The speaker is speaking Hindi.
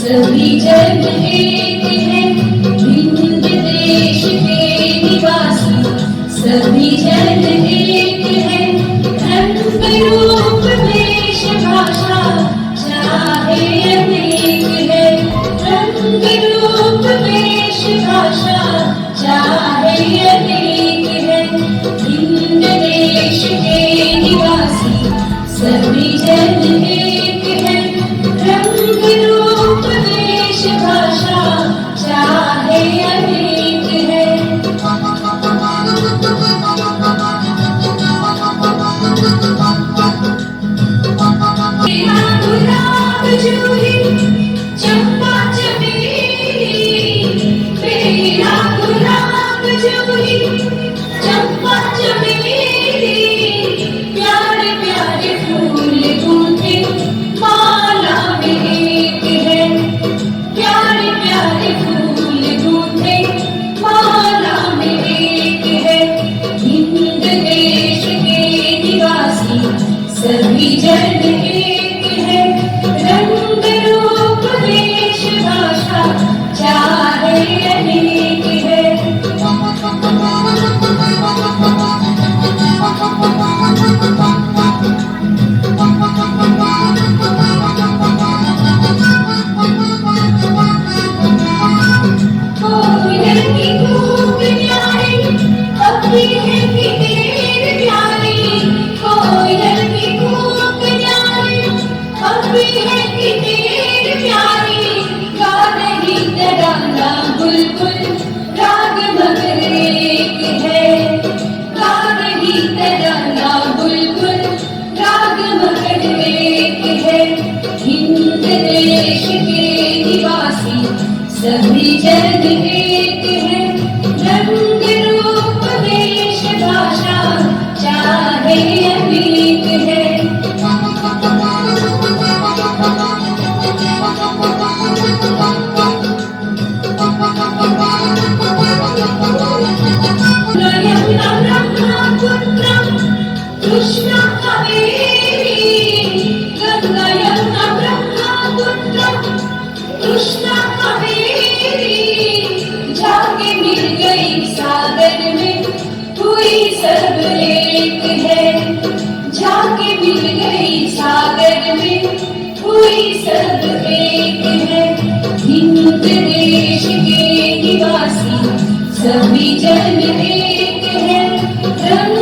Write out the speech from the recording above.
सभी जन एक है, हिंद देश के निवासी। सभी जन एक है, रंग रूप वेश भाषा चाहे अनेक है। रंग रूप वेश भाषा चाहे अनेक है, हिंद देश के निवासी। सभी जन एक है, रंग रूप वेश भाषा चाहे अनेक है। तेरा गुलाब जूही चंपा चमेली, तेरा गुलाब जूही चंपा चमेली। प्यारे प्यारे फूल गूंथे माला में एक है, प्यारे प्यारे फूल गूंथे माला में एक है। हिंद देश के निवासी सभी जन एक है, रंग रूप वेश भाषा चाहे अनेक है। कोयल की कूक न्यारी अपनी है कितने प्यारी। कोयल की कूक न्यारी अपनी है कितने प्यारी। गा रही तराना बुलबुल राग मगर एक है, गा रही तराना बुलबुल राग मगर एक है। हिंद देश के निवासी सभी जन एक है, रंग रूप वेश भाषा चाहे अनेक है। यमुना ब्रह्मपुत्रम कृष्णा कावेरी। गंगा यमुना ब्रह्मपुत्रम कृष्णा कावेरी। जाके मिल गई सागर में हुई सब एक है, जाके मिल गई सागर में हुई सब एक है। हिंद देश के निवासी सभी जन एक है, रंग